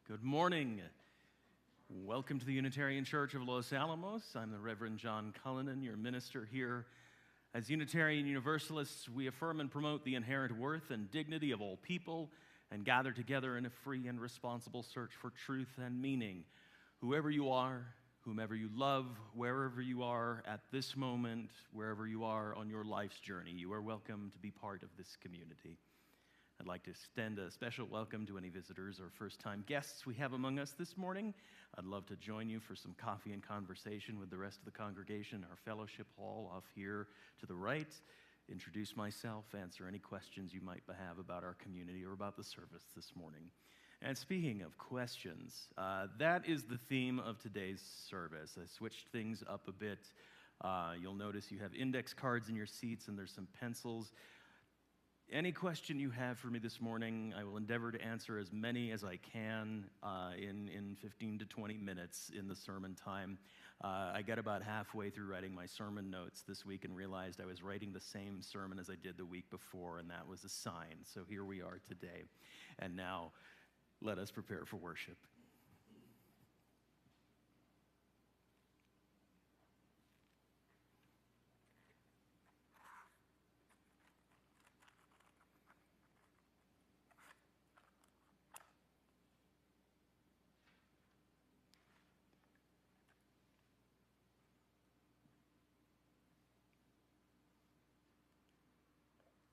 Good morning. Welcome to the Unitarian Church of Los Alamos. I'm the Reverend John Cullinan, your minister here. As Unitarian Universalists, we affirm and promote the inherent worth and dignity of all people and gather together in a free and responsible search for truth and meaning. Whoever you are, whomever you love, wherever you are at this moment, wherever you are on your life's journey, you are welcome to be part of this community. I'd like to extend a special welcome to any visitors or first-time guests we have among us this morning. I'd love to join you for some coffee and conversation with the rest of the congregation in our fellowship hall off here to the right. Introduce myself, answer any questions you might have about our community or about the service this morning. And speaking of questions, that is the theme of today's service. I switched things up a bit. You'll notice you have index cards in your seats and there's some pencils. Any question you have for me this morning, I will endeavor to answer as many as I can in 15 to 20 minutes in the sermon time. I got about halfway through writing my sermon notes this week and realized I was writing the same sermon as I did the week before, and that was a sign. So here we are today. And now, let us prepare for worship.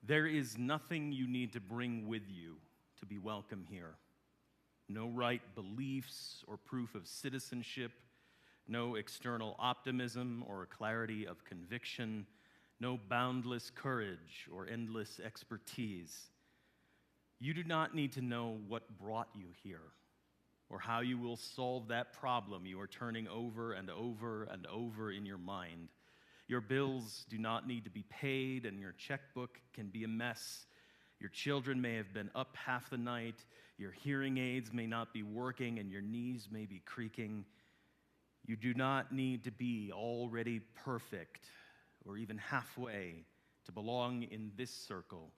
There is nothing you need to bring with you to be welcome here. No right beliefs or proof of citizenship, no external optimism or clarity of conviction, no boundless courage or endless expertise. You do not need to know what brought you here or how you will solve that problem you are turning over and over and over in your mind. Your bills do not need to be paid, and your checkbook can be a mess. Your children may have been up half the night. Your hearing aids may not be working, and your knees may be creaking. You do not need to be already perfect or even halfway to belong in this circle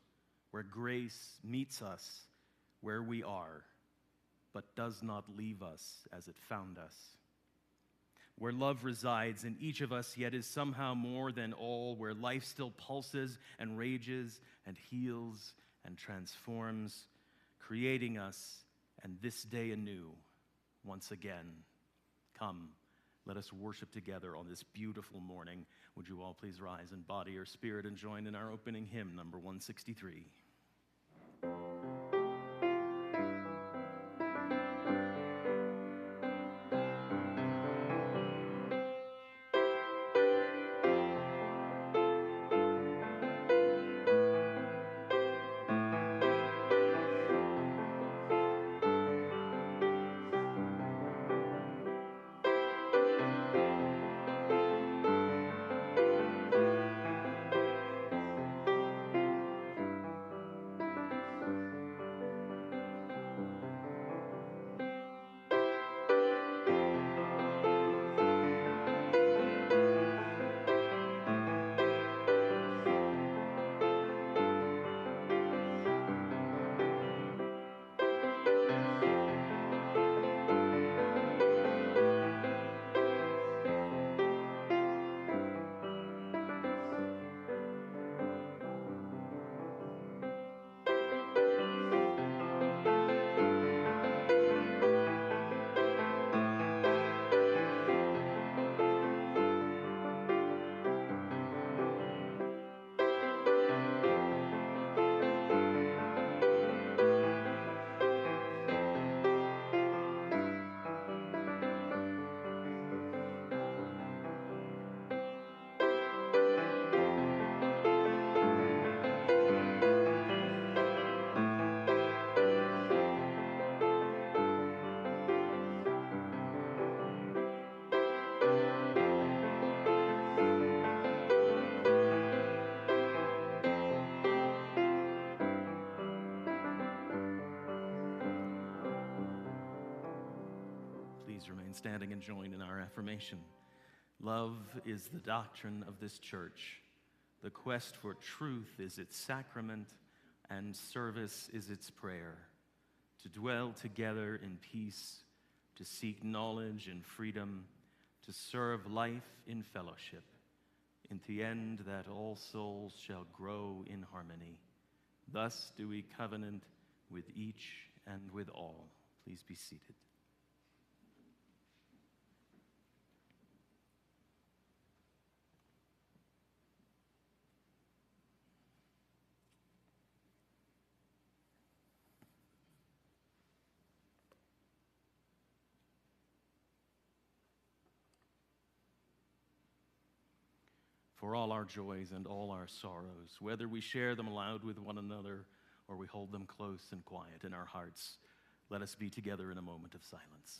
where grace meets us where we are, but does not leave us as it found us. Where love resides in each of us, yet is somehow more than all, where life still pulses and rages and heals and transforms, creating us and this day anew once again. Come, let us worship together on this beautiful morning. Would you all please rise in body or spirit and join in our opening hymn, number 163. Please remain standing and join in our affirmation. Love is the doctrine of this church. The quest for truth is its sacrament, and service is its prayer. to dwell together in peace, to seek knowledge in freedom, to serve life in fellowship, in the end that all souls shall grow in harmony. Thus do we covenant with each and with all. Please be seated. For all our joys and all our sorrows, whether we share them aloud with one another or we hold them close and quiet in our hearts, let us be together in a moment of silence.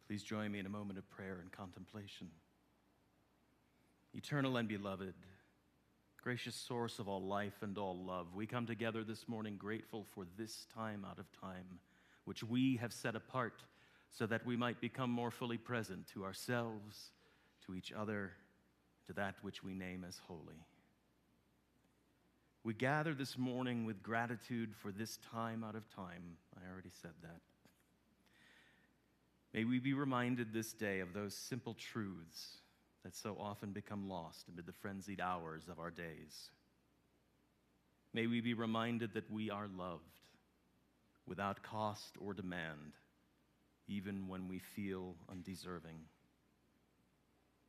Please join me in a moment of prayer and contemplation. Eternal and beloved, gracious source of all life and all love, we come together this morning grateful for this time out of time, which we have set apart so that we might become more fully present to ourselves, to each other, to that which we name as holy. We gather this morning with gratitude for this time out of time. I already said that. May we be reminded this day of those simple truths that so often become lost amid the frenzied hours of our days. May we be reminded that we are loved without cost or demand, even when we feel undeserving.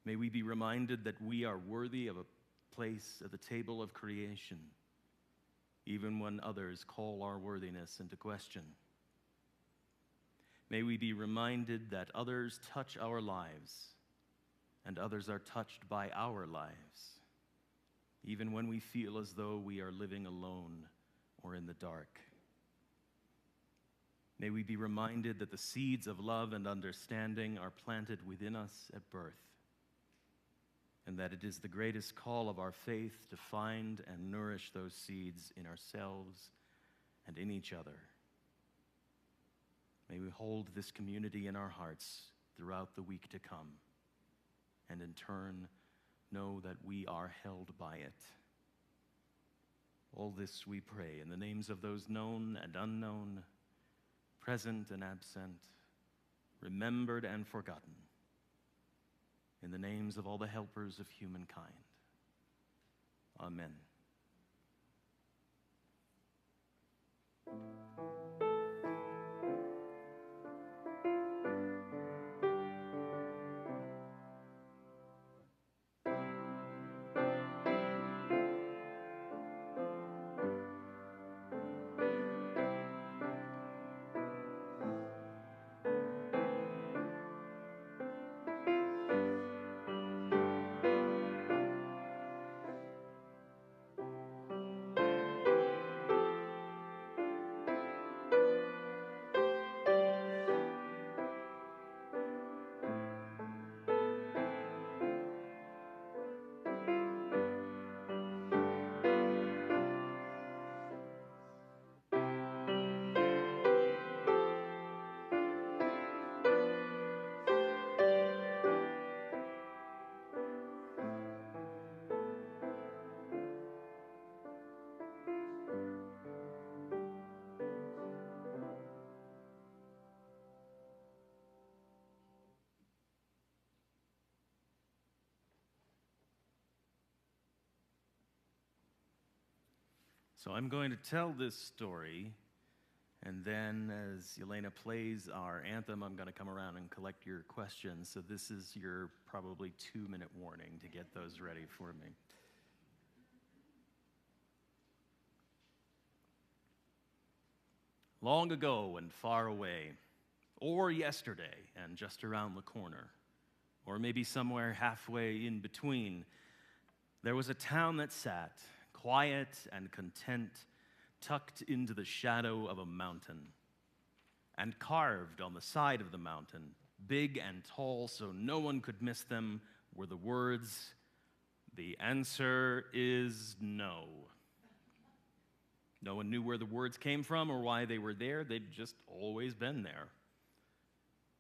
May we be reminded that we are worthy of a place at the table of creation, even when others call our worthiness into question. May we be reminded that others touch our lives and others are touched by our lives, even when we feel as though we are living alone or in the dark. May we be reminded that the seeds of love and understanding are planted within us at birth, and that it is the greatest call of our faith to find and nourish those seeds in ourselves and in each other. May we hold this community in our hearts throughout the week to come, and in turn, know that we are held by it. All this we pray in the names of those known and unknown, present and absent, remembered and forgotten, in the names of all the helpers of humankind. Amen. So I'm going to tell this story, and then as Yelena plays our anthem, I'm going to come around and collect your questions. So this is your probably 2-minute warning to get those ready for me. long ago and far away, or yesterday and just around the corner, or maybe somewhere halfway in between, there was a town that sat, quiet and content, tucked into the shadow of a mountain. And carved on the side of the mountain, big and tall so no one could miss them, were the words, "The answer is no." No one knew where the words came from or why they were there. They'd just always been there.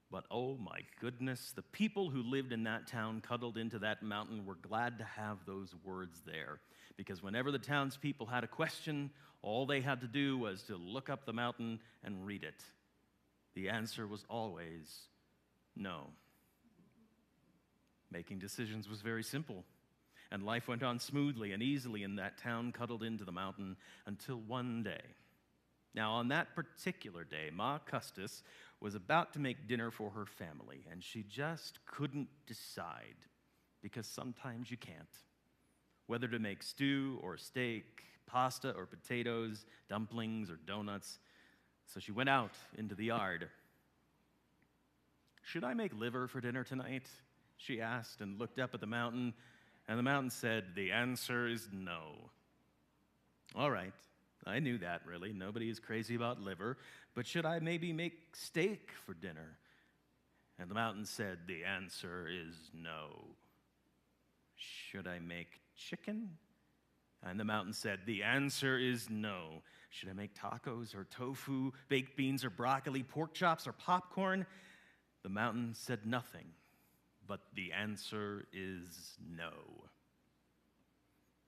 But oh my goodness, the people who lived in that town cuddled into that mountain were glad to have those words there. Because whenever the townspeople had a question, all they had to do was to look up the mountain and read it. The answer was always no. Making decisions was very simple, and life went on smoothly and easily in that town cuddled into the mountain until one day. Now, on that particular day, Ma Custis was about to make dinner for her family, and she just couldn't decide, because sometimes you can't, whether to make stew or steak, pasta or potatoes, dumplings or donuts. So she went out into the yard. "Should I make liver for dinner tonight?" she asked, and looked up at the mountain, and the mountain said, "The answer is no." All right, I knew that, really. Nobody is crazy about liver. But should I maybe make steak for dinner? And the mountain said, "The answer is no." Should I make chicken? And the mountain said, "The answer is no." Should I make tacos or tofu, baked beans or broccoli, pork chops or popcorn? The mountain said nothing, but the answer is no.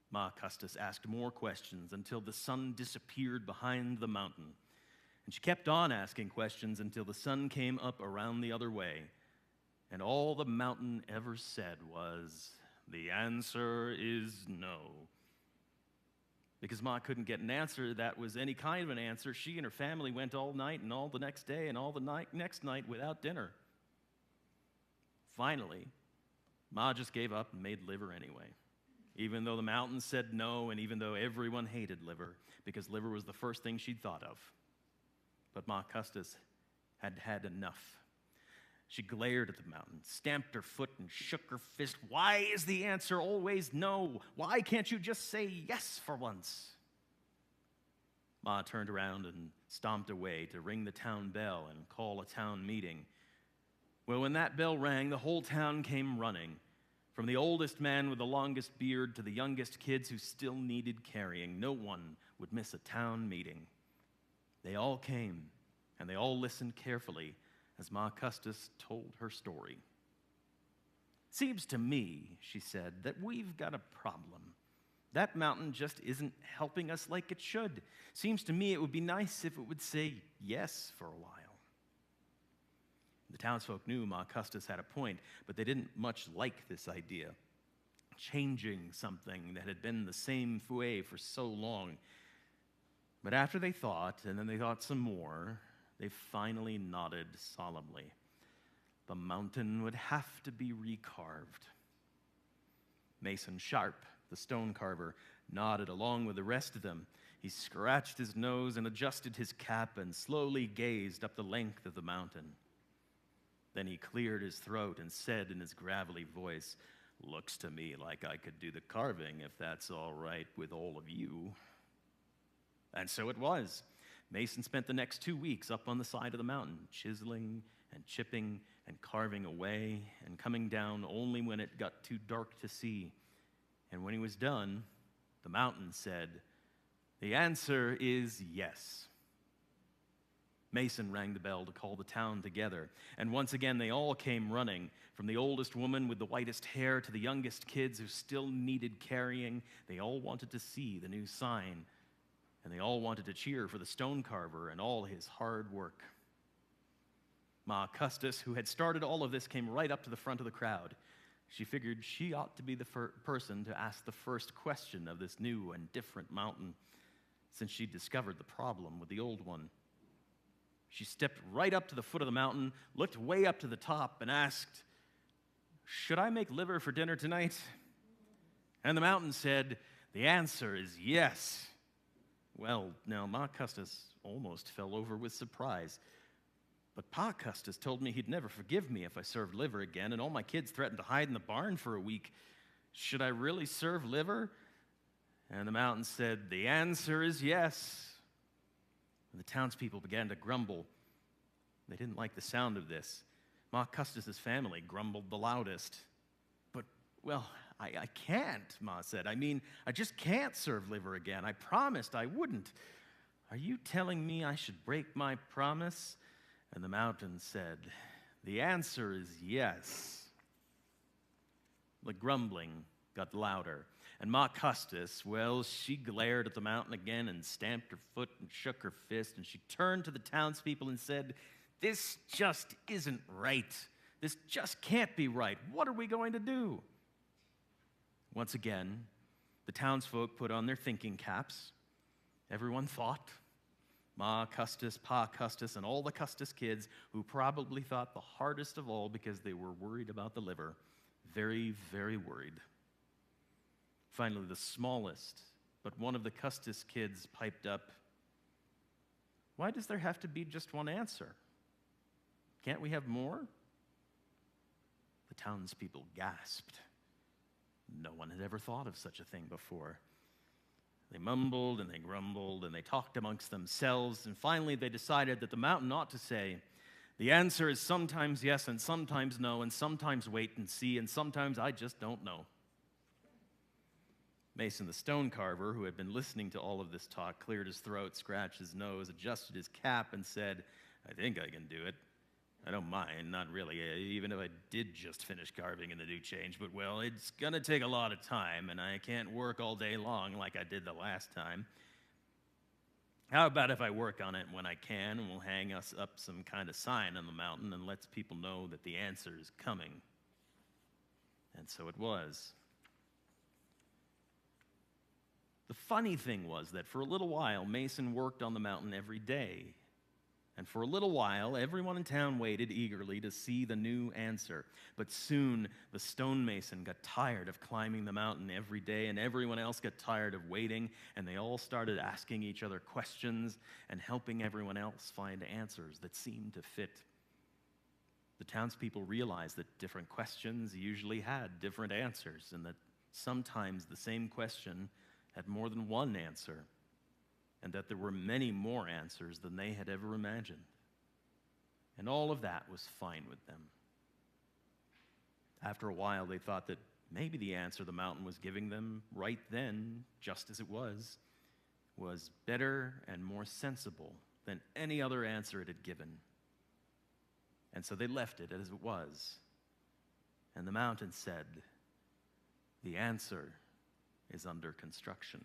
Ma Custis asked more questions until the sun disappeared behind the mountain. And she kept on asking questions until the sun came up around the other way. And all the mountain ever said was, "The answer is no." Because Ma couldn't get an answer that was any kind of an answer, she and her family went all night and all the next day and all the next night without dinner. Finally, Ma just gave up and made liver anyway, even though the mountain said no and even though everyone hated liver, because liver was the first thing she'd thought of. But Ma Custis had had enough. She glared at the mountain, stamped her foot, and shook her fist. "Why is the answer always no? Why can't you just say yes for once?" Ma turned around and stomped away to ring the town bell and call a town meeting. Well, when that bell rang, the whole town came running, from the oldest man with the longest beard to the youngest kids who still needed carrying. No one would miss a town meeting. They all came, and they all listened carefully as Ma Custis told her story. "Seems to me," she said, "that we've got a problem. That mountain just isn't helping us like it should. Seems to me it would be nice if it would say yes for a while." The townsfolk knew Ma Custis had a point, but they didn't much like this idea. Changing something that had been the same way for so long. But after they thought, and then they thought some more, they finally nodded solemnly. The mountain would have to be recarved. Mason Sharp, the stone carver, nodded along with the rest of them. He scratched his nose and adjusted his cap and slowly gazed up the length of the mountain. Then he cleared his throat and said in his gravelly voice, "Looks to me like I could do the carving if that's all right with all of you." And so it was. Mason spent the next 2 weeks up on the side of the mountain, chiseling and chipping and carving away and coming down only when it got too dark to see. And when he was done, the mountain said, "The answer is yes." Mason rang the bell to call the town together, and once again they all came running, from the oldest woman with the whitest hair to the youngest kids who still needed carrying. They all wanted to see the new sign, and they all wanted to cheer for the stone carver and all his hard work. Ma Custis, who had started all of this, came right up to the front of the crowd. She figured she ought to be the person to ask the first question of this new and different mountain, since she'd discovered the problem with the old one. She stepped right up to the foot of the mountain, looked way up to the top, and asked, "Should I make liver for dinner tonight?" And the mountain said, "The answer is yes." Well, now, Ma Custis almost fell over with surprise. But Pa Custis told me he'd never forgive me if I served liver again, and all my kids threatened to hide in the barn for a week. Should I really serve liver? And the mountain said, the answer is yes. And the townspeople began to grumble. They didn't like the sound of this. Ma Custis's family grumbled the loudest. But, well, I can't, Ma said. I mean, I just can't serve liver again. I promised I wouldn't. Are you telling me I should break my promise? And the mountain said, the answer is yes. The grumbling got louder. And Ma Custis, well, she glared at the mountain again and stamped her foot and shook her fist, and she turned to the townspeople and said, this just isn't right. This just can't be right. What are we going to do? Once again, the townsfolk put on their thinking caps. Everyone thought. Ma Custis, Pa Custis, and all the Custis kids, who probably thought the hardest of all because they were worried about the liver. Very, very worried. Finally, the smallest, but one of the Custis kids piped up, why does there have to be just one answer? Can't we have more? The townspeople gasped. No one had ever thought of such a thing before. They mumbled and they grumbled and they talked amongst themselves, and finally they decided that the mountain ought to say, the answer is sometimes yes and sometimes no and sometimes wait and see and sometimes I just don't know. Mason the stone carver, who had been listening to all of this talk, cleared his throat, scratched his nose, adjusted his cap, and said, I think I can do it. I don't mind, not really, even if I did just finish carving in the new change, but well, it's gonna take a lot of time, and I can't work all day long like I did the last time. How about if I work on it when I can, and we'll hang us up some kind of sign on the mountain and lets people know that the answer is coming. And so it was. The funny thing was that for a little while, Mason worked on the mountain every day. And for a little while, everyone in town waited eagerly to see the new answer. But soon, the stonemason got tired of climbing the mountain every day, and everyone else got tired of waiting, and they all started asking each other questions and helping everyone else find answers that seemed to fit. The townspeople realized that different questions usually had different answers, and that sometimes the same question had more than one answer, and that there were many more answers than they had ever imagined. And all of that was fine with them. After a while, they thought that maybe the answer the mountain was giving them right then, just as it was better and more sensible than any other answer it had given. And so they left it as it was. And the mountain said, the answer is under construction.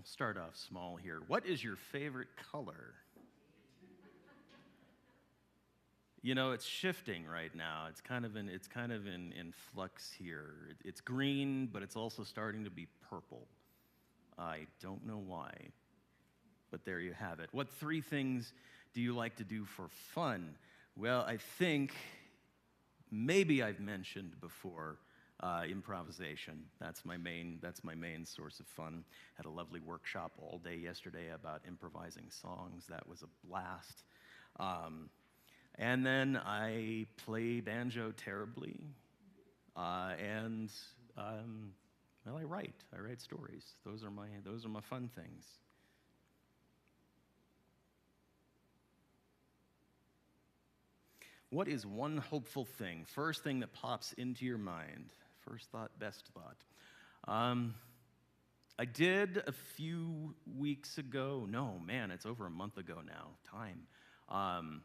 We'll start off small here. What is your favorite color? You know, it's shifting right now. It's kind of in flux here. It's green, but it's also starting to be purple. I don't know why, but there you have it. What 3 things do you like to do for fun? Well, I think maybe I've mentioned before improvisation. That's my main source of fun. Had a lovely workshop all day yesterday about improvising songs. That was a blast. And then I play banjo terribly, and well, I write stories. Those are my fun things. What is one hopeful thing? First thing that pops into your mind. First thought, best thought. I did a few weeks ago. No, man, it's over a month ago now. Time.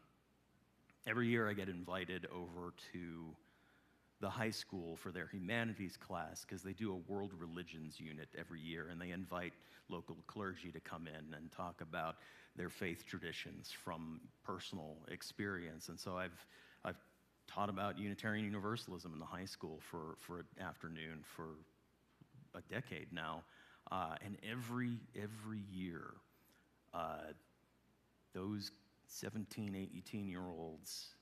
Every year I get invited over to the high school for their humanities class because they do a world religions unit every year, and they invite local clergy to come in and talk about their faith traditions from personal experience. And so I've taught about Unitarian Universalism in the high school for an afternoon for a decade now, and every year those 17, 18-year-olds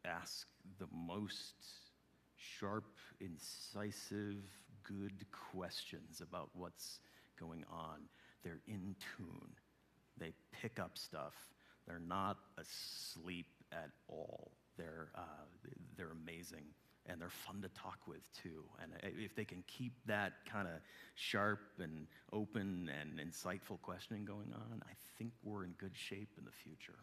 ask the most sharp, incisive, good questions about what's going on. They're in tune. They pick up stuff. They're not asleep at all. They're amazing, and they're fun to talk with too. And if they can keep that kind of sharp and open and insightful questioning going on, I think we're in good shape in the future.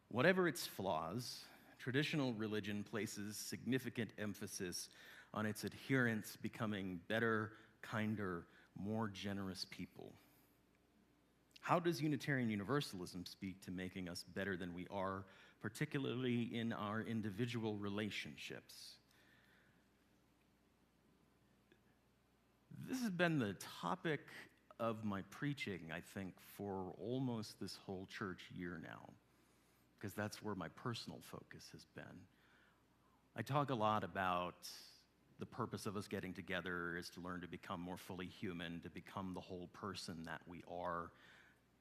Whatever its flaws, traditional religion places significant emphasis on its adherents becoming better, kinder, more generous people. How does Unitarian Universalism speak to making us better than we are, particularly in our individual relationships? This has been the topic of my preaching, I think, for almost this whole church year now, because that's where my personal focus has been. I talk a lot about the purpose of us getting together is to learn to become more fully human, to become the whole person that we are,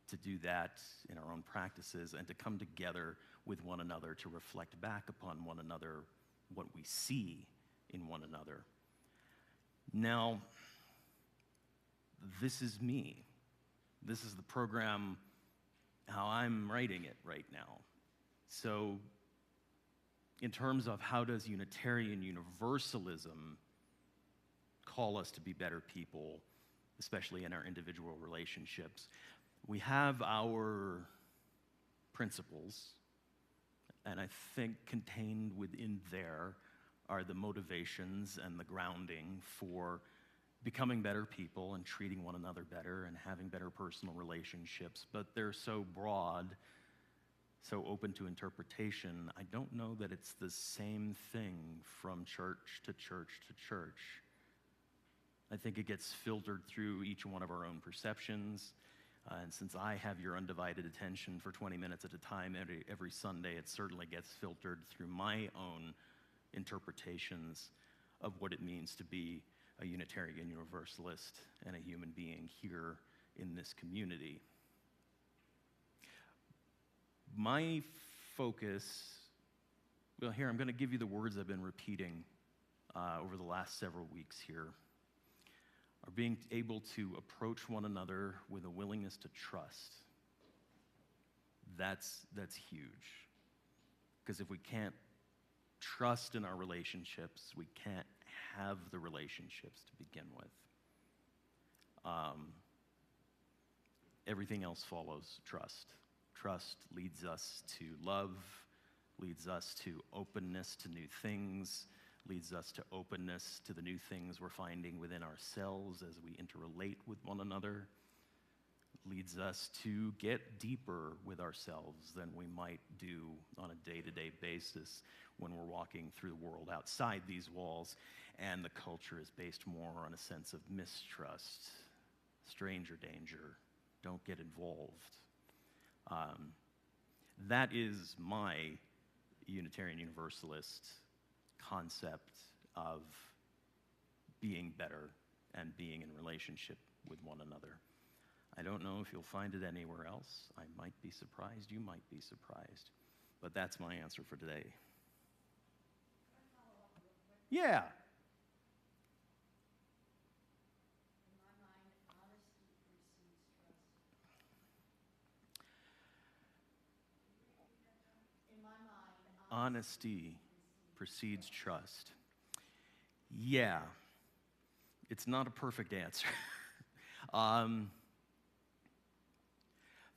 to do that in our own practices, and to come together with one another to reflect back upon one another what we see in one another. Now, this is me. This is the program, how I'm writing it right now. So, in terms of how does Unitarian Universalism call us to be better people, especially in our individual relationships, we have our principles, and I think contained within there are the motivations and the grounding for becoming better people and treating one another better and having better personal relationships, but they're so broad, so open to interpretation, I don't know that it's the same thing from church to church to church. I think it gets filtered through each one of our own perceptions, and since I have your undivided attention for 20 minutes at a time every Sunday, it certainly gets filtered through my own interpretations of what it means to be a Unitarian Universalist and a human being here in this community. My focus, well, here, I'm going to give you the words I've been repeating over the last several weeks here, are being able to approach one another with a willingness to trust. That's huge. Because if we can't trust in our relationships, we can't have the relationships to begin with. Everything else follows trust. Trust leads us to love, leads us to openness to new things, leads us to openness to the new things we're finding within ourselves as we interrelate with one another, leads us to get deeper with ourselves than we might do on a day-to-day basis when we're walking through the world outside these walls, and the culture is based more on a sense of mistrust, stranger danger, don't get involved. That is my Unitarian Universalist concept of being better and being in relationship with one another. I don't know if you'll find it anywhere else. I might be surprised. You might be surprised. But that's my answer for today. Yeah. Honesty precedes trust. Yeah. It's not a perfect answer.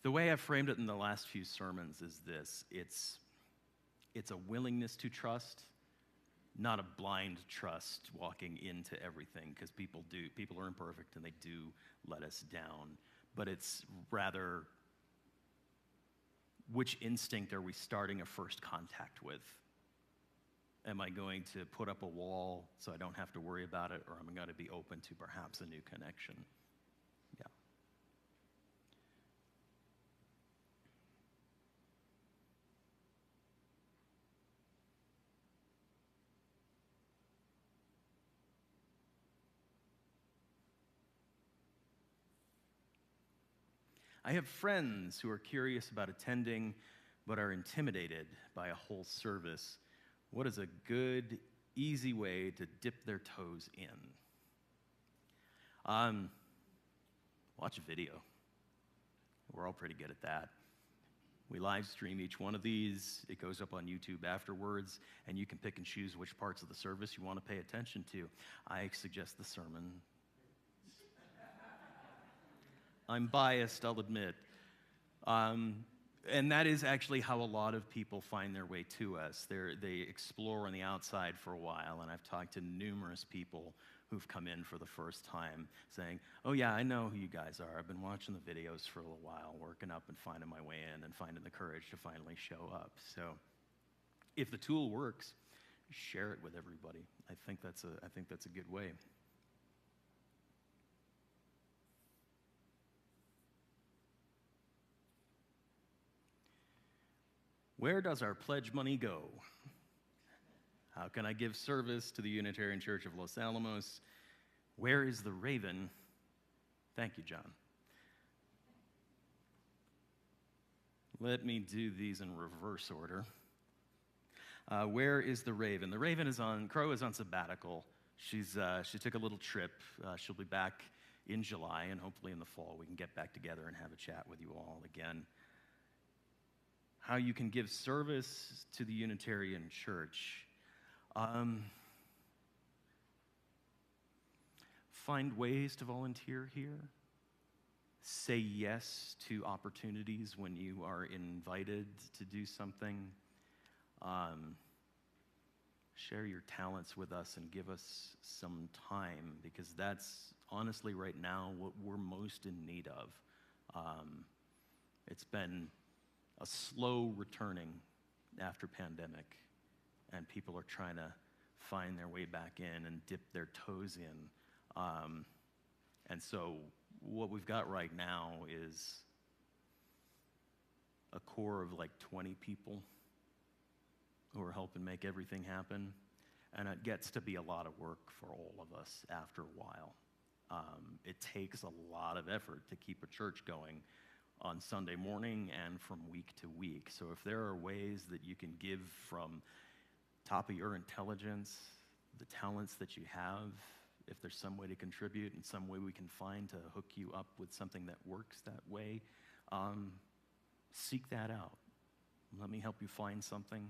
The way I've framed it in the last few sermons is this. It's a willingness to trust, not a blind trust walking into everything, because people are imperfect and they do let us down. But it's rather, which instinct are we starting a first contact with? Am I going to put up a wall so I don't have to worry about it, or am I going to be open to perhaps a new connection? Yeah. I have friends who are curious about attending but are intimidated by a whole service. What is a good, easy way to dip their toes in? Watch a video. We're all pretty good at that. We live stream each one of these. It goes up on YouTube afterwards, and you can pick and choose which parts of the service you want to pay attention to. I suggest the sermon. I'm biased, I'll admit. And that is actually how a lot of people find their way to us. They explore on the outside for a while, and I've talked to numerous people who've come in for the first time saying, oh yeah, I know who you guys are. I've been watching the videos for a little while, working up and finding my way in and finding the courage to finally show up. So if the tool works, share it with everybody. I think that's a good way. Where does our pledge money go? How can I give service to the Unitarian Church of Los Alamos? Where is the raven? Thank you, John. Let me do these in reverse order. Where is the raven? The raven is Crow is on sabbatical. She took a little trip. She'll be back in July, and hopefully in the fall we can get back together and have a chat with you all again. How you can give service to the Unitarian Church. Find ways to volunteer here. Say yes to opportunities when you are invited to do something. Share your talents with us and give us some time, because that's honestly right now what we're most in need of. It's been a slow returning after pandemic, and people are trying to find their way back in and dip their toes in. And so what we've got right now is a core of like 20 people who are helping make everything happen, and it gets to be a lot of work for all of us after a while. It takes a lot of effort to keep a church going on Sunday morning and from week to week. So if there are ways that you can give from top of your intelligence, the talents that you have, if there's some way to contribute and some way we can find to hook you up with something that works that way, seek that out. Let me help you find something,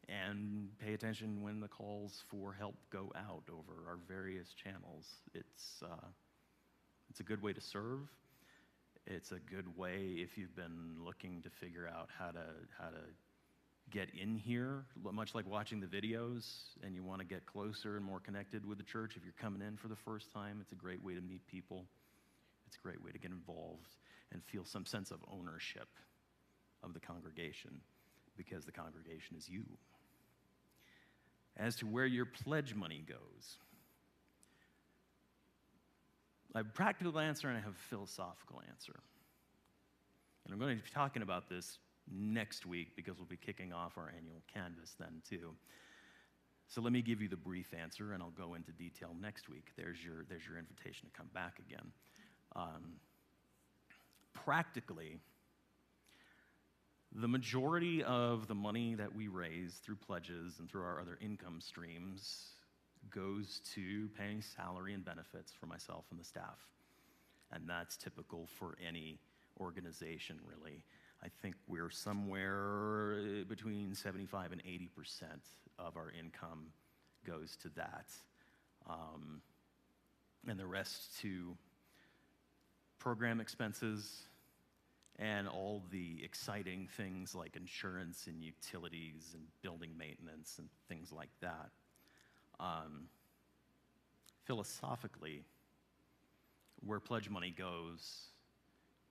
and pay attention when the calls for help go out over our various channels. It's a good way to serve. It's a good way if you've been looking to figure out how to get in here, much like watching the videos, and you want to get closer and more connected with the church. If you're coming in for the first time, it's a great way to meet people. It's a great way to get involved and feel some sense of ownership of the congregation, because the congregation is you. As to where your pledge money goes, I have a practical answer and I have a philosophical answer. And I'm going to be talking about this next week because we'll be kicking off our annual canvas then too. So let me give you the brief answer, and I'll go into detail next week. There's your invitation to come back again. Practically, the majority of the money that we raise through pledges and through our other income streams goes to paying salary and benefits for myself and the staff. And that's typical for any organization, really. I think we're somewhere between 75 and 80% of our income goes to that. And the rest to program expenses and all the exciting things like insurance and utilities and building maintenance and things like that. Philosophically, where pledge money goes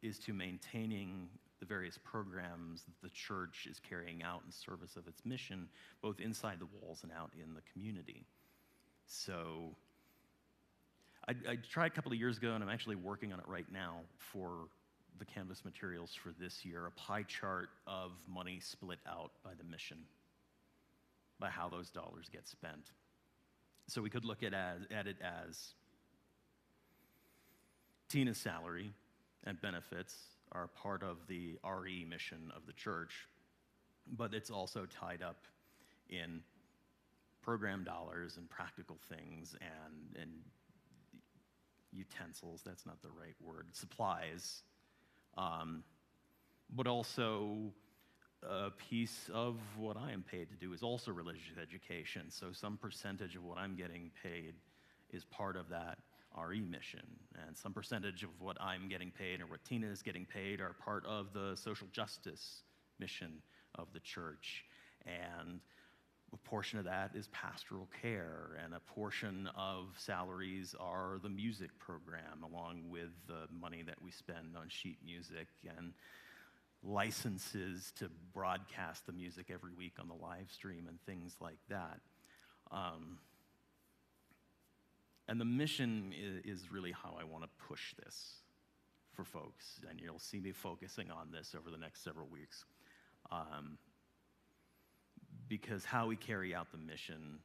is to maintaining the various programs that the church is carrying out in service of its mission, both inside the walls and out in the community. So I tried a couple of years ago, and I'm actually working on it right now for the Canvas materials for this year, a pie chart of money split out by the mission, by how those dollars get spent. So we could look at it as Tina's salary and benefits are part of the RE mission of the church, but it's also tied up in program dollars and practical things and utensils, that's not the right word, supplies, but also a piece of what I am paid to do is also religious education. So some percentage of what I'm getting paid is part of that RE mission, and some percentage of what I'm getting paid or what Tina is getting paid are part of the social justice mission of the church. And a portion of that is pastoral care, and a portion of salaries are the music program, along with the money that we spend on sheet music and licenses to broadcast the music every week on the live stream and things like that. And the mission is really how I want to push this for folks, and you'll see me focusing on this over the next several weeks. Because how we carry out the mission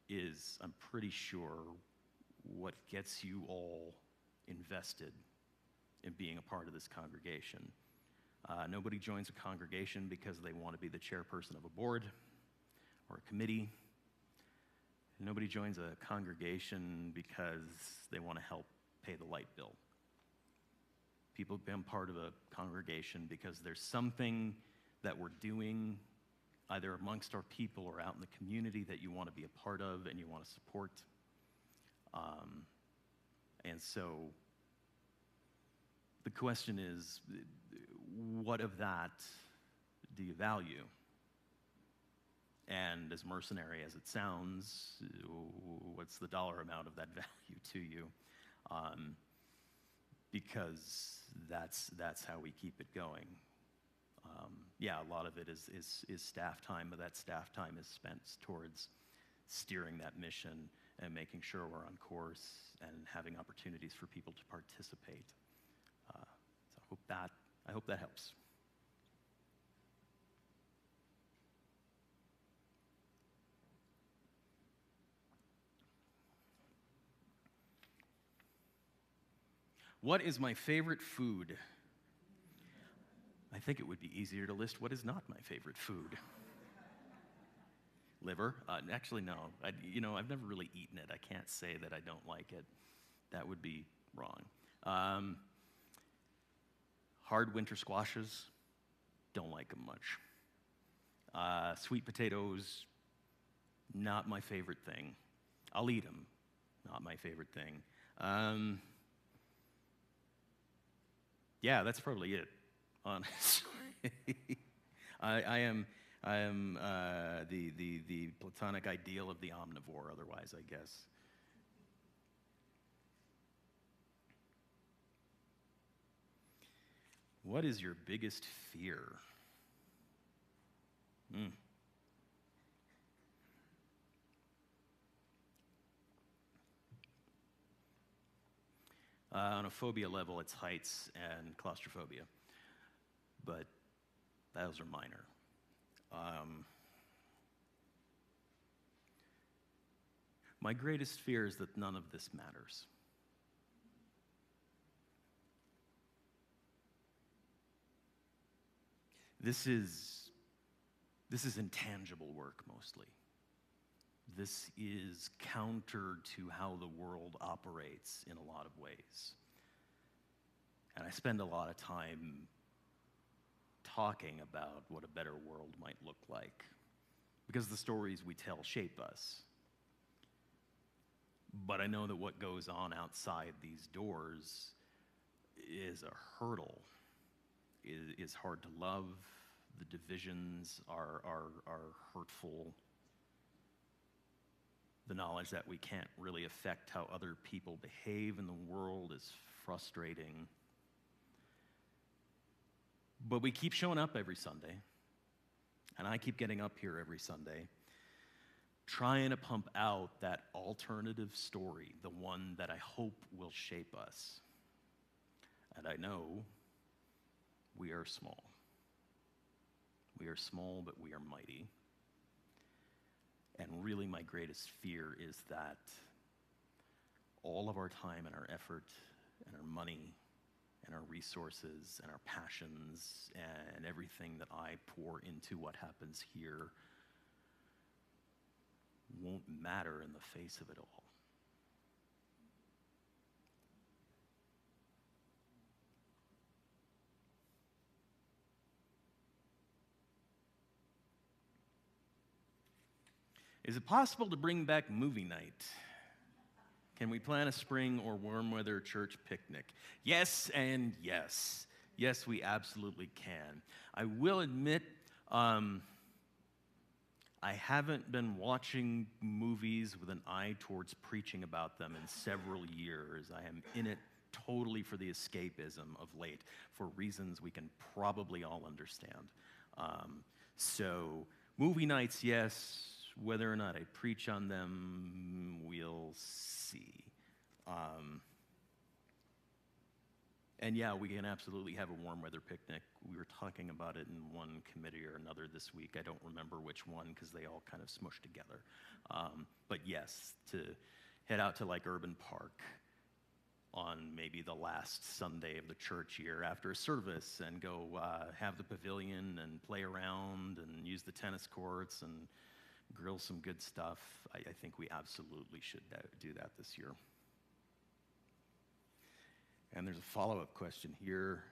is, I'm pretty sure, what gets you all invested in being a part of this congregation. Nobody joins a congregation because they want to be the chairperson of a board or a committee. Nobody joins a congregation because they want to help pay the light bill. People become part of a congregation because there's something that we're doing either amongst our people or out in the community that you want to be a part of and you want to support. And so the question is, what of that do you value? And as mercenary as it sounds, what's the dollar amount of that value to you? Because that's how we keep it going. Yeah, a lot of it is staff time, but that staff time is spent towards steering that mission and making sure we're on course and having opportunities for people to participate. So I hope that helps. What is my favorite food? I think it would be easier to list what is not my favorite food. Liver? Actually, no. I've never really eaten it. I can't say that I don't like it. That would be wrong. Hard winter squashes, don't like them much. Sweet potatoes, not my favorite thing. I'll eat them, not my favorite thing. Yeah, that's probably it, honestly. I am the platonic ideal of the omnivore, otherwise, I guess. What is your biggest fear? On a phobia level, it's heights and claustrophobia, but those are minor. My greatest fear is that none of this matters. This is intangible work mostly. This is counter to how the world operates in a lot of ways. And I spend a lot of time talking about what a better world might look like, because the stories we tell shape us. But I know that what goes on outside these doors is a hurdle, is hard to love. The divisions are hurtful. The knowledge that we can't really affect how other people behave in the world is frustrating. But we keep showing up every Sunday, and I keep getting up here every Sunday, trying to pump out that alternative story, the one that I hope will shape us. And I know we are small. We are small, but we are mighty. And really my greatest fear is that all of our time and our effort and our money and our resources and our passions and everything that I pour into what happens here won't matter in the face of it all. Is it possible to bring back movie night? Can we plan a spring or warm weather church picnic? Yes and yes. Yes, we absolutely can. I will admit, I haven't been watching movies with an eye towards preaching about them in several years. I am in it totally for the escapism of late, for reasons we can probably all understand. So, movie nights, yes. Whether or not I preach on them, we'll see. And yeah, we can absolutely have a warm weather picnic. We were talking about it in one committee or another this week. I don't remember which one because they all kind of smushed together. But yes, to head out to like Urban Park on maybe the last Sunday of the church year after a service and go have the pavilion and play around and use the tennis courts and grill some good stuff. I think we absolutely should do that this year. And there's a follow-up question here.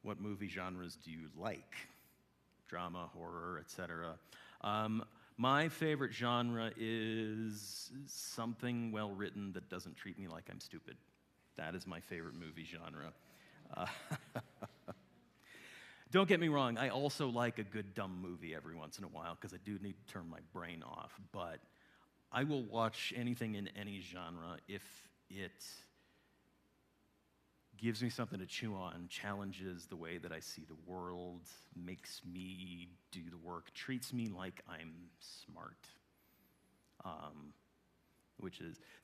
What movie genres do you like? Drama, horror, etc. My favorite genre is something well-written that doesn't treat me like I'm stupid. That is my favorite movie genre. Don't get me wrong, I also like a good dumb movie every once in a while because I do need to turn my brain off, but I will watch anything in any genre if it gives me something to chew on, challenges the way that I see the world, makes me do the work, treats me like I'm smart.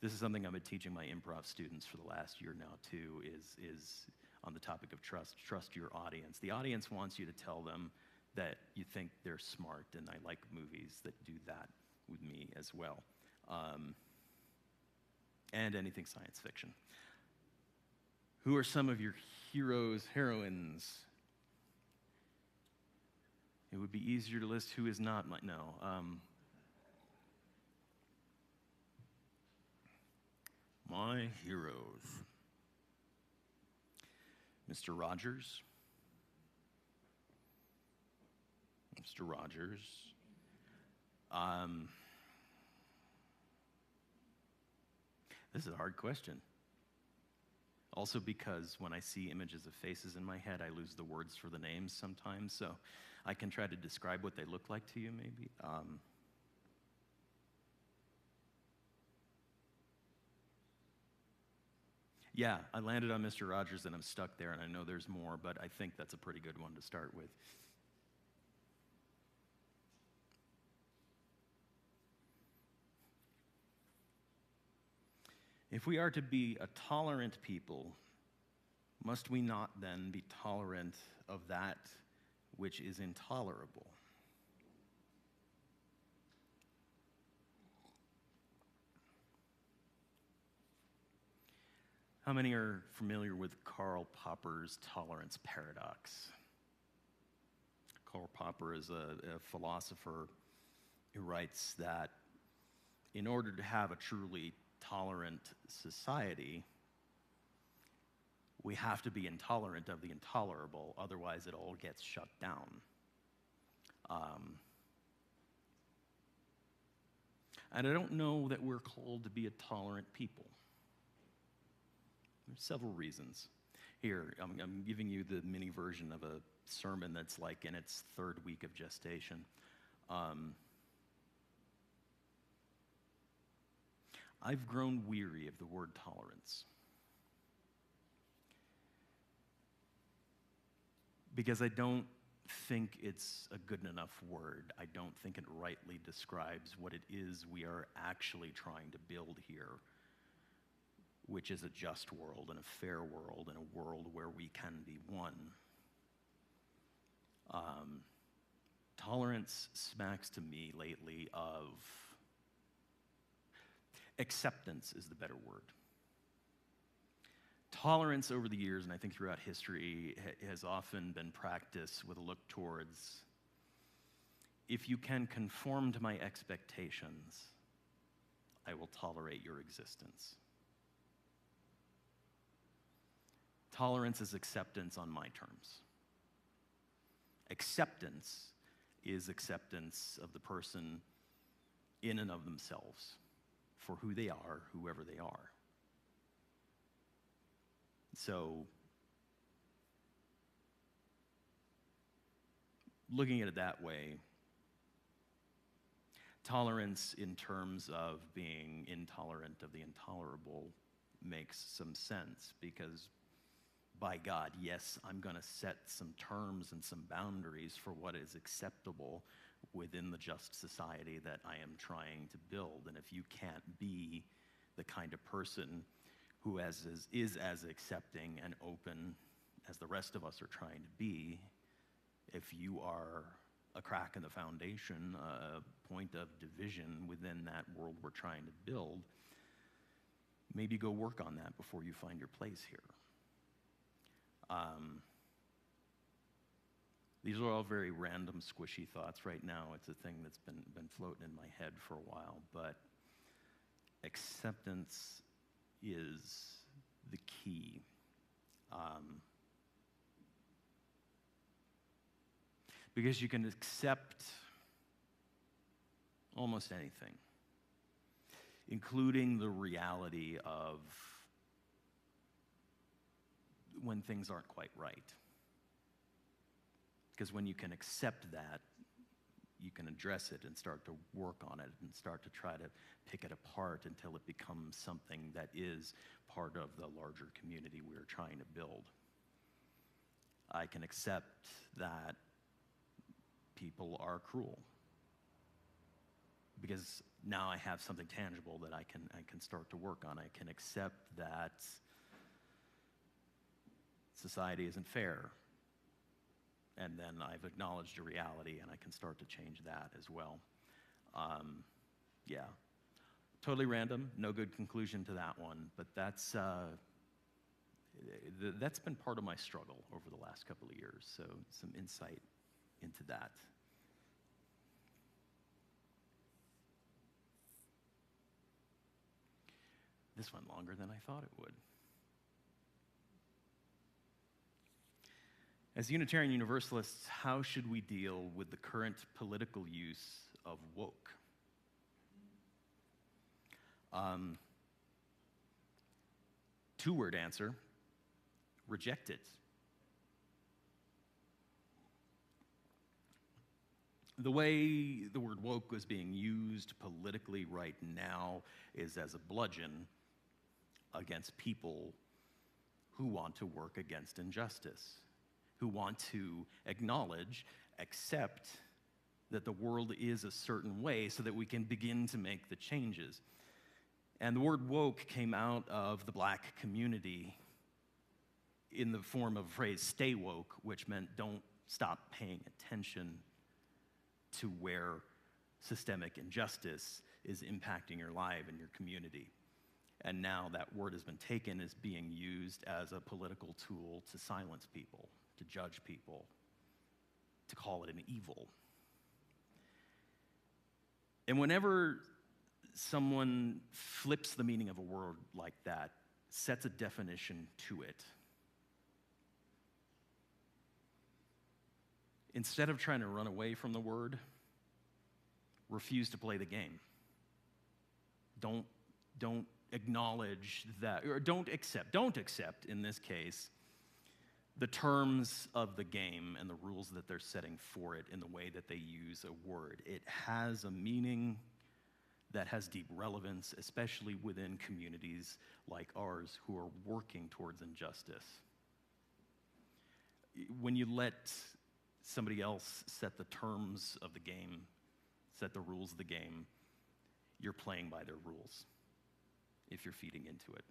This is something I've been teaching my improv students for the last year now too, is on the topic of trust. Trust your audience. The audience wants you to tell them that you think they're smart, and I like movies that do that with me as well. And anything science fiction. Who are some of your heroes, heroines? It would be easier to list who is not. My heroes. Mr. Rogers. Mr. Rogers. This is a hard question. Also because when I see images of faces in my head, I lose the words for the names sometimes, so I can try to describe what they look like to you, maybe. Yeah, I landed on Mr. Rogers and I'm stuck there, and I know there's more, but I think that's a pretty good one to start with. If we are to be a tolerant people, must we not then be tolerant of that which is intolerable? How many are familiar with Karl Popper's tolerance paradox? Karl Popper is a philosopher who writes that in order to have a truly tolerant society, we have to be intolerant of the intolerable, otherwise it all gets shut down. And I don't know that we're called to be a tolerant people. There's several reasons. Here, I'm giving you the mini version of a sermon that's like in its third week of gestation. I've grown weary of the word tolerance. Because I don't think it's a good enough word. I don't think it rightly describes what it is we are actually trying to build here, which is a just world and a fair world and a world where we can be one. Tolerance smacks to me lately of acceptance is the better word. Tolerance over the years, and I think throughout history, has often been practiced with a look towards, if you can conform to my expectations, I will tolerate your existence. Tolerance is acceptance on my terms. Acceptance is acceptance of the person in and of themselves for who they are, whoever they are. So, looking at it that way, tolerance in terms of being intolerant of the intolerable makes some sense, because by God, yes, I'm going to set some terms and some boundaries for what is acceptable within the just society that I am trying to build. And if you can't be the kind of person who is as accepting and open as the rest of us are trying to be, if you are a crack in the foundation, a point of division within that world we're trying to build, maybe go work on that before you find your place here. These are all very random, squishy thoughts right now. It's a thing that's been floating in my head for a while, but acceptance is the key. Because you can accept almost anything, including the reality of when things aren't quite right. Because when you can accept that, you can address it and start to work on it and start to try to pick it apart until it becomes something that is part of the larger community we're trying to build. I can accept that people are cruel, because now I have something tangible that I can start to work on. I can accept that society isn't fair, and then I've acknowledged a reality, and I can start to change that as well. Yeah, totally random, no good conclusion to that one, but that's been part of my struggle over the last couple of years, so some insight into that. This went longer than I thought it would. As Unitarian Universalists, how should we deal with the current political use of woke? Two-word answer: reject it. The way the word woke was being used politically right now is as a bludgeon against people who want to work against injustice, who want to acknowledge, accept that the world is a certain way so that we can begin to make the changes. And the word woke came out of the black community in the form of a phrase, stay woke, which meant don't stop paying attention to where systemic injustice is impacting your life and your community. And now that word has been taken as being used as a political tool to silence people, to judge people, to call it an evil. And whenever someone flips the meaning of a word like that, sets a definition to it, instead of trying to run away from the word, refuse to play the game. Don't acknowledge that, or don't accept, in this case, the terms of the game and the rules that they're setting for it in the way that they use a word. It has a meaning that has deep relevance, especially within communities like ours who are working towards injustice. When you let somebody else set the terms of the game, set the rules of the game, you're playing by their rules if you're feeding into it.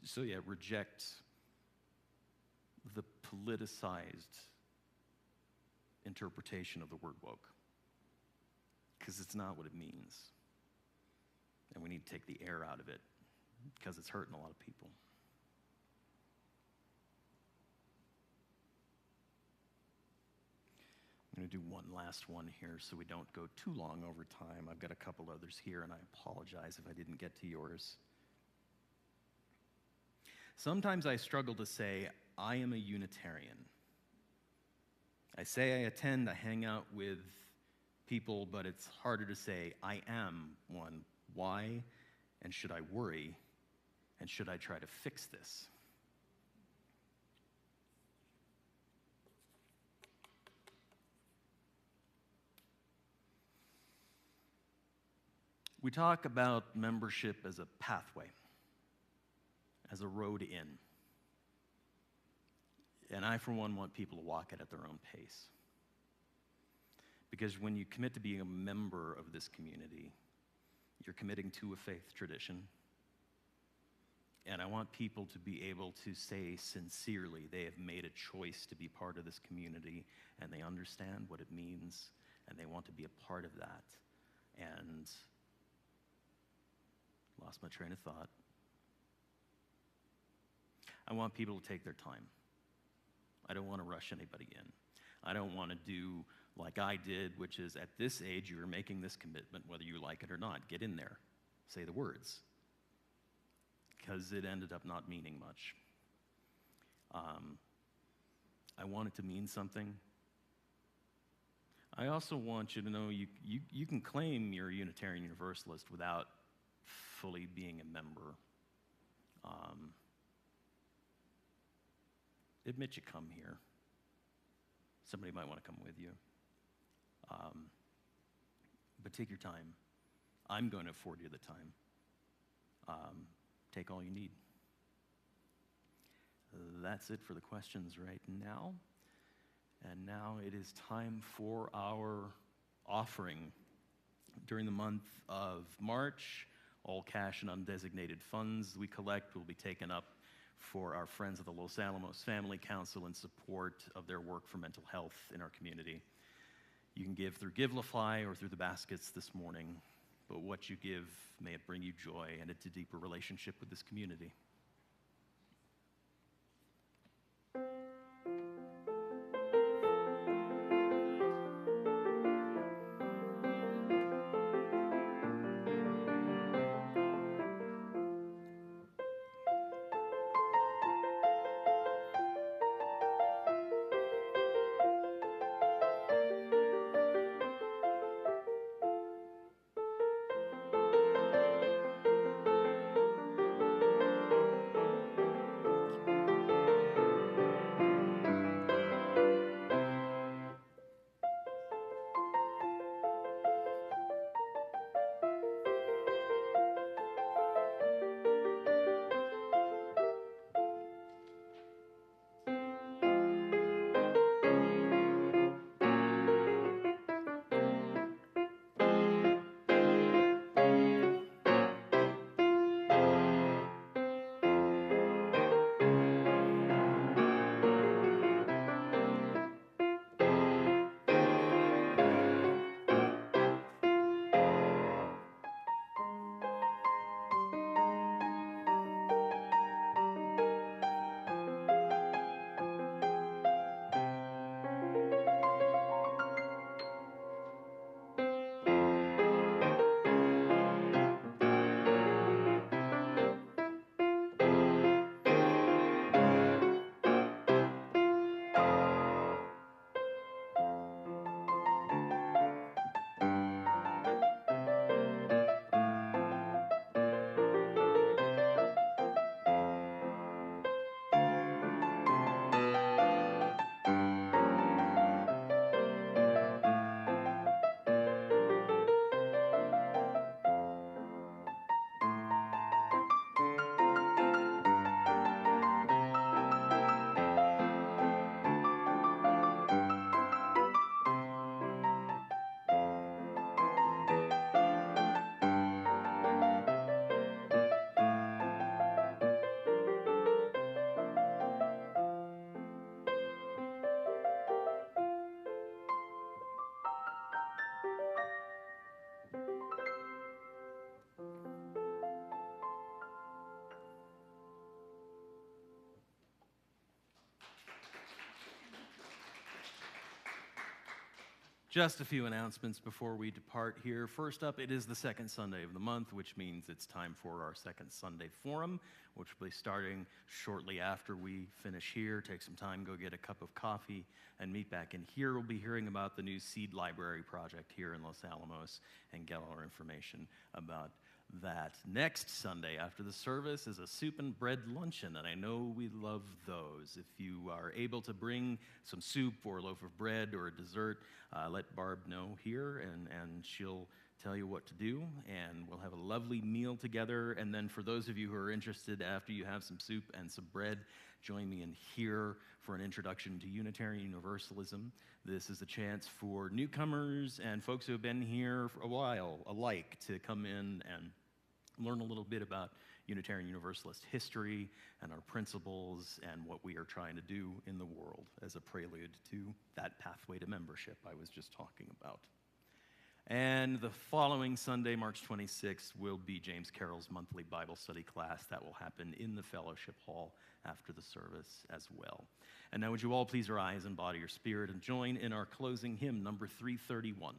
So yeah, reject the politicized interpretation of the word woke, because it's not what it means. And we need to take the air out of it, because it's hurting a lot of people. I'm going to do one last one here so we don't go too long over time. I've got a couple others here, and I apologize if I didn't get to yours. Sometimes I struggle to say, I am a Unitarian. I say I attend, I hang out with people, but it's harder to say, I am one. Why? And should I worry? And should I try to fix this? We talk about membership as a pathway, as a road in. And I, for one, want people to walk it at their own pace. Because when you commit to being a member of this community, you're committing to a faith tradition. And I want people to be able to say sincerely they have made a choice to be part of this community, and they understand what it means, and they want to be a part of that. And lost my train of thought. I want people to take their time. I don't want to rush anybody in. I don't want to do like I did, which is at this age, you're making this commitment, whether you like it or not. Get in there. Say the words. Because it ended up not meaning much. I want it to mean something. I also want you to know you can claim you're a Unitarian Universalist without fully being a member. Admit you come here. Somebody might want to come with you. But take your time. I'm going to afford you the time. Take all you need. That's it for the questions right now. And now it is time for our offering. During the month of March, all cash and undesignated funds we collect will be taken up for our friends of the Los Alamos Family Council in support of their work for mental health in our community. You can give through Givelify or through the baskets this morning, but what you give, may it bring you joy and a deeper relationship with this community. Just a few announcements before we depart here. First up, it is the second Sunday of the month, which means it's time for our second Sunday forum, which will be starting shortly after we finish here. Take some time, go get a cup of coffee, and meet back in here. We'll be hearing about the new Seed Library project here in Los Alamos and get all our information about that. Next Sunday after the service is a soup and bread luncheon, and I know we love those. If you are able to bring some soup or a loaf of bread or a dessert, let Barb know here, and she'll tell you what to do, and we'll have a lovely meal together. And then for those of you who are interested, after you have some soup and some bread, join me in here for an introduction to Unitarian Universalism. This is a chance for newcomers and folks who have been here for a while alike to come in and learn a little bit about Unitarian Universalist history and our principles and what we are trying to do in the world as a prelude to that pathway to membership I was just talking about. And the following Sunday, March 26th, will be James Carroll's monthly Bible study class. That will happen in the fellowship hall after the service as well. And now would you all please rise and body your spirit and join in our closing hymn, number 331.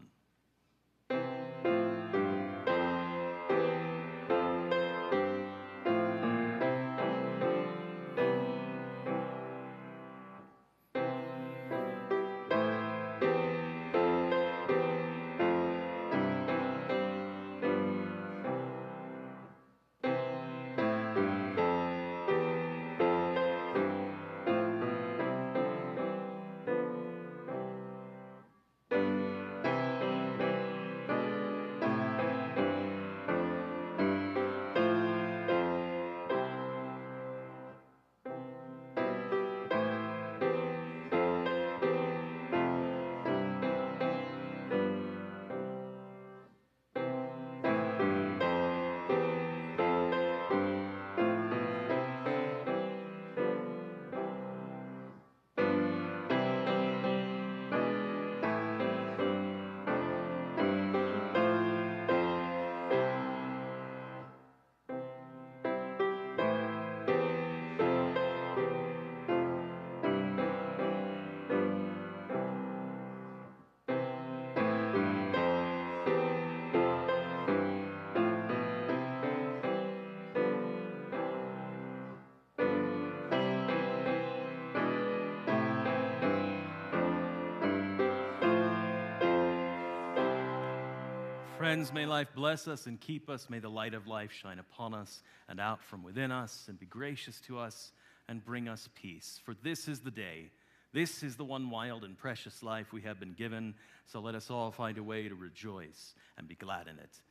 Friends, may life bless us and keep us. May the light of life shine upon us and out from within us and be gracious to us and bring us peace. For this is the day. This is the one wild and precious life we have been given. So let us all find a way to rejoice and be glad in it.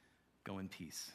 Go in peace.